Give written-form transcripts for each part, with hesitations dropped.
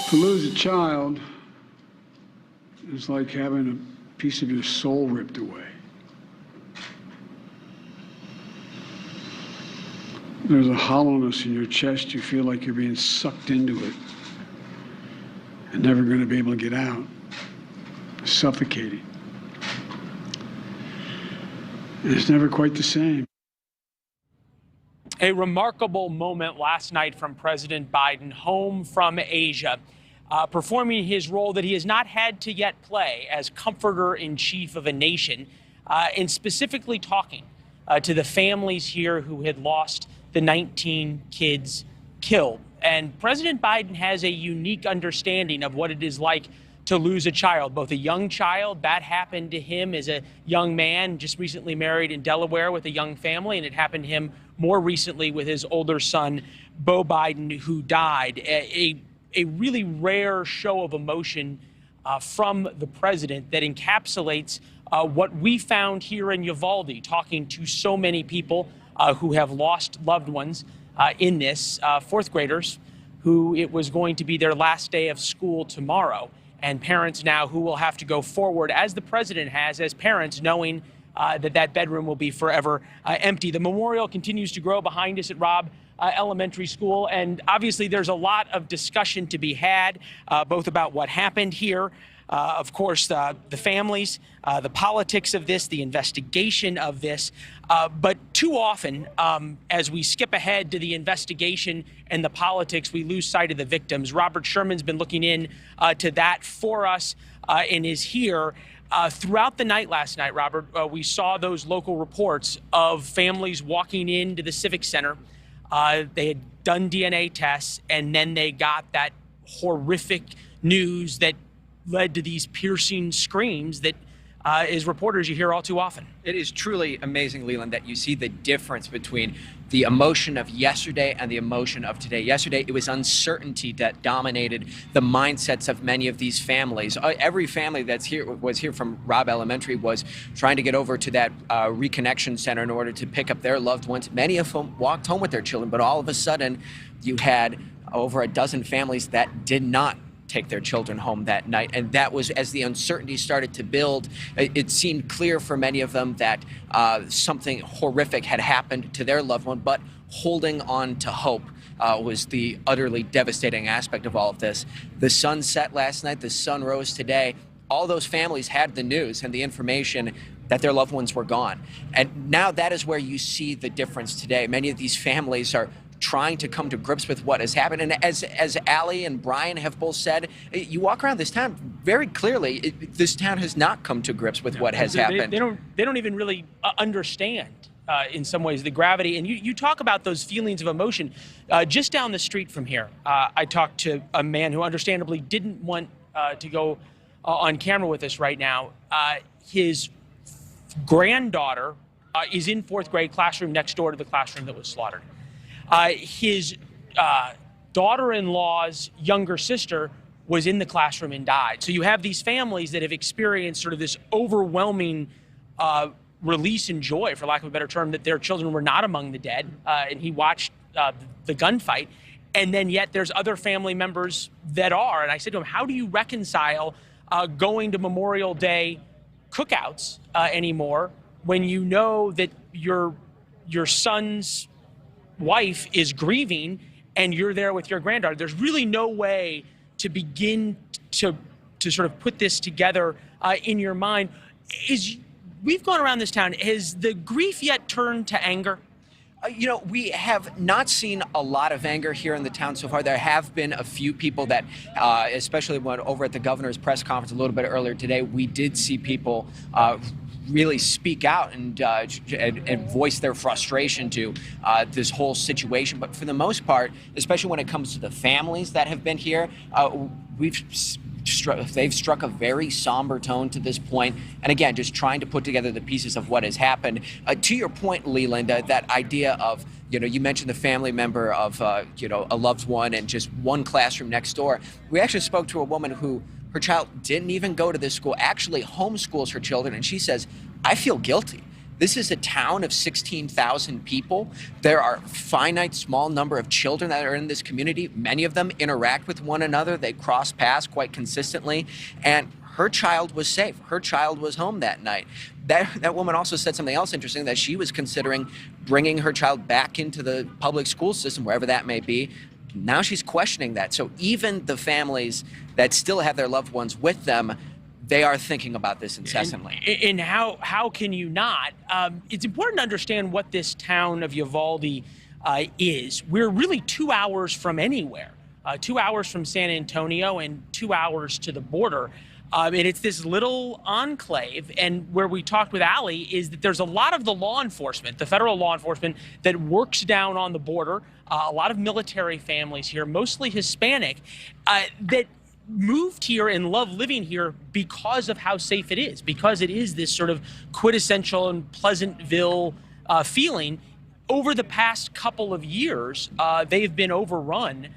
To lose a child is like having a piece of your soul ripped away. There's a hollowness in your chest. You feel like you're being sucked into it and never going to be able to get out. Suffocating. And it's never quite the same. A remarkable moment last night from President Biden home from Asia, performing his role that he has not had to yet play as comforter-in-chief of a nation, and specifically talking to the families here who had lost the 19 kids killed. And President Biden has a unique understanding of what it is like to lose a child, both a young child. That happened to him as a young man, just recently married in Delaware with a young family, and it happened to him more recently with his older son, Beau Biden, who died. A really rare show of emotion from the president that encapsulates what we found here in Uvalde, talking to so many people who have lost loved ones in this, fourth graders who it was going to be their last day of school tomorrow, and parents now who will have to go forward, as the president has, as parents, knowing that bedroom will be forever empty. The memorial continues to grow behind us at Robb Elementary School, and obviously there's a lot of discussion to be had, both about what happened here, of course, the families, the politics of this, the investigation of this. But too often, as we skip ahead to the investigation and the politics, we lose sight of the victims. Robert Sherman's been looking in to that for us and is here. Throughout the night last night, Robert, we saw those local reports of families walking into the Civic Center. They had done DNA tests, and then they got that horrific news that led to these piercing screams that, as reporters, you hear all too often. It is truly amazing, Leland, that you see the difference between the emotion of yesterday and the emotion of today. Yesterday, it was uncertainty that dominated the mindsets of many of these families. Every family that's here was here from Robb Elementary was trying to get over to that reconnection center in order to pick up their loved ones. Many of them walked home with their children, but all of a sudden, you had over a dozen families that did not take their children home that night. And that was, as the uncertainty started to build, it seemed clear for many of them that something horrific had happened to their loved one, but holding on to hope was the utterly devastating aspect of all of this. The sun set last night, the sun rose today. All those families had the news and the information that their loved ones were gone. And now that is where you see the difference today. Many of these families are trying to come to grips with what has happened. And as Allie and Brian have both said, you walk around this town very clearly, this town has not come to grips with what has happened. They don't even really understand, in some ways, the gravity. And you talk about those feelings of emotion. Just down the street from here, I talked to a man who understandably didn't want to go on camera with us right now. His granddaughter is in fourth grade, classroom next door to the classroom that was slaughtered. His daughter-in-law's younger sister was in the classroom and died. So you have these families that have experienced sort of this overwhelming release and joy, for lack of a better term, that their children were not among the dead. And he watched the gunfight. And then yet there's other family members that are. And I said to him, how do you reconcile going to Memorial Day cookouts anymore when you know that your son's wife is grieving and you're there with your granddaughter? There's really no way to begin to sort of put this together in your mind. We've gone around this town. Has the grief yet turned to anger? We have not seen a lot of anger here in the town so far. There have been a few people that, especially when over at the governor's press conference a little bit earlier today, we did see people really speak out and voice their frustration to this whole situation. But for the most part, especially when it comes to the families that have been here, they've struck a very somber tone to this point. And again, just trying to put together the pieces of what has happened. To your point, Leland, that idea of, you mentioned the family member of, a loved one and just one classroom next door. We actually spoke to a woman who her child didn't even go to this school, actually homeschools her children. And she says, I feel guilty This is a town of 16,000 people. There are a finite small number of children that are in this community. Many of them interact with one another. They cross paths quite consistently. And her child was safe. Her child was home that night. That woman also said something else interesting, that she was considering bringing her child back into the public school system, wherever that may be. Now she's questioning that. So even the families that still have their loved ones with them, they are thinking about this incessantly. And how can you not? It's important to understand what this town of Uvalde is. We're really 2 hours from anywhere, 2 hours from San Antonio and 2 hours to the border. And it's this little enclave. And where we talked with Allie is that there's a lot of the law enforcement, the federal law enforcement, that works down on the border, a lot of military families here, mostly Hispanic, that moved here and love living here because of how safe it is, because it is this sort of quintessential and Pleasantville feeling. Over the past couple of years, they've been overrun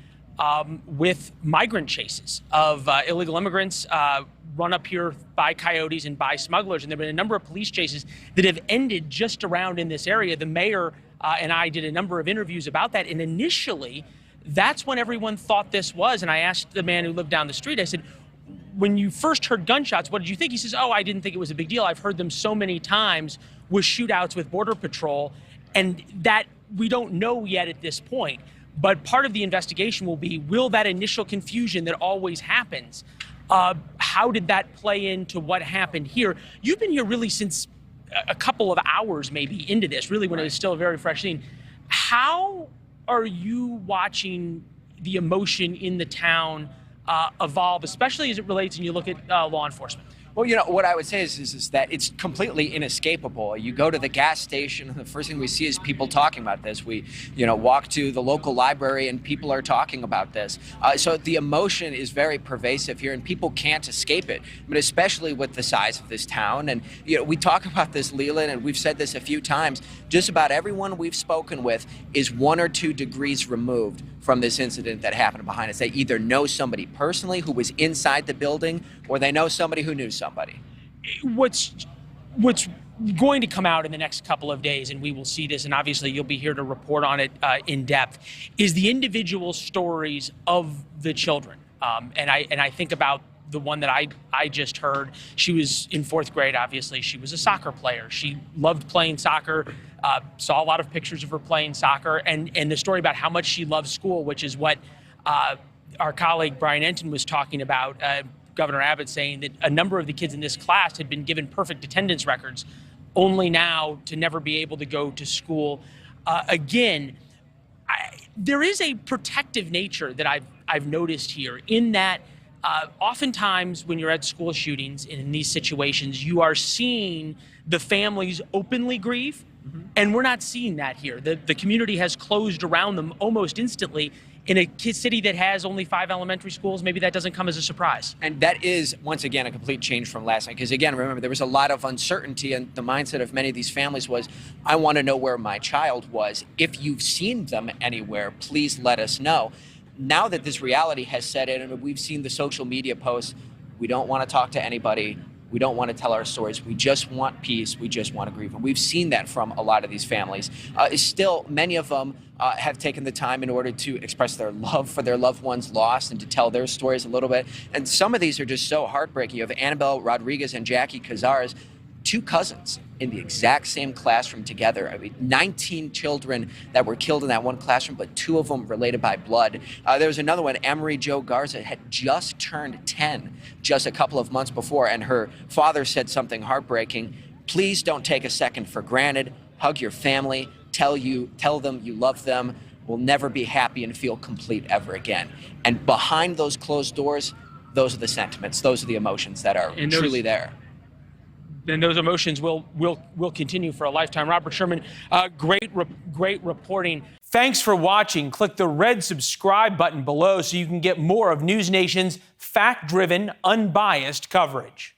with migrant chases of illegal immigrants run up here by coyotes and by smugglers. And there have been a number of police chases that have ended just around in this area. The mayor and I did a number of interviews about that. And initially, that's when everyone thought this was. And I asked the man who lived down the street, I said, when you first heard gunshots, what did you think? He says, oh, I didn't think it was a big deal. I've heard them so many times with shootouts with Border Patrol. And that we don't know yet at this point. But part of the investigation will be, will that initial confusion that always happens, how did that play into what happened here? You've been here really since a couple of hours maybe into this, really when it was still a very fresh scene. How are you watching the emotion in the town evolve, especially as it relates and you look at law enforcement? Well, you know, what I would say is that it's completely inescapable. You go to the gas station, and the first thing we see is people talking about this. We, walk to the local library, and people are talking about this. So the emotion is very pervasive here, and people can't escape it. But especially with the size of this town, and we talk about this, Leland, and we've said this a few times. Just about everyone we've spoken with is 1 or 2 degrees removed from this incident that happened behind us. They either know somebody personally who was inside the building, or they know somebody who knew somebody. What's going to come out in the next couple of days, and we will see this, and obviously you'll be here to report on it in depth, is the individual stories of the children. And I think about the one that I just heard. She was in 4th grade, obviously. She was a soccer player. She loved playing soccer, saw a lot of pictures of her playing soccer, and the story about how much she loved school, which is what our colleague Brian Enton was talking about. Governor Abbott saying that a number of the kids in this class had been given perfect attendance records, only now to never be able to go to school again. There is a protective nature that I've noticed here, in that oftentimes when you're at school shootings and in these situations, you are seeing the families openly grieve, and we're not seeing that here. The community has closed around them almost instantly. In a city that has only 5 elementary schools, maybe that doesn't come as a surprise. And that is, once again, a complete change from last night. Because again, remember, there was a lot of uncertainty, and the mindset of many of these families was, I want to know where my child was. If you've seen them anywhere, please let us know. Now that this reality has set in, and we've seen the social media posts, we don't want to talk to anybody. We don't want to tell our stories. We just want peace. We just want to grieve. And we've seen that from a lot of these families. Still, many of them have taken the time in order to express their love for their loved ones lost and to tell their stories a little bit. And some of these are just so heartbreaking. You have Annabelle Rodriguez and Jackie Cazares, 2 cousins in the exact same classroom together. I mean, 19 children that were killed in that one classroom, but 2 of them related by blood. There was another one, Amory Jo Garza, had just turned 10 just a couple of months before, and her father said something heartbreaking. Please don't take a second for granted. Hug your family. Tell them you love them. We'll never be happy and feel complete ever again. And behind those closed doors, those are the sentiments, those are the emotions that are truly there. And those emotions will continue for a lifetime. Robert Sherman, great reporting. Thanks for watching. Click the red subscribe button below so you can get more of NewsNation's fact-driven, unbiased coverage.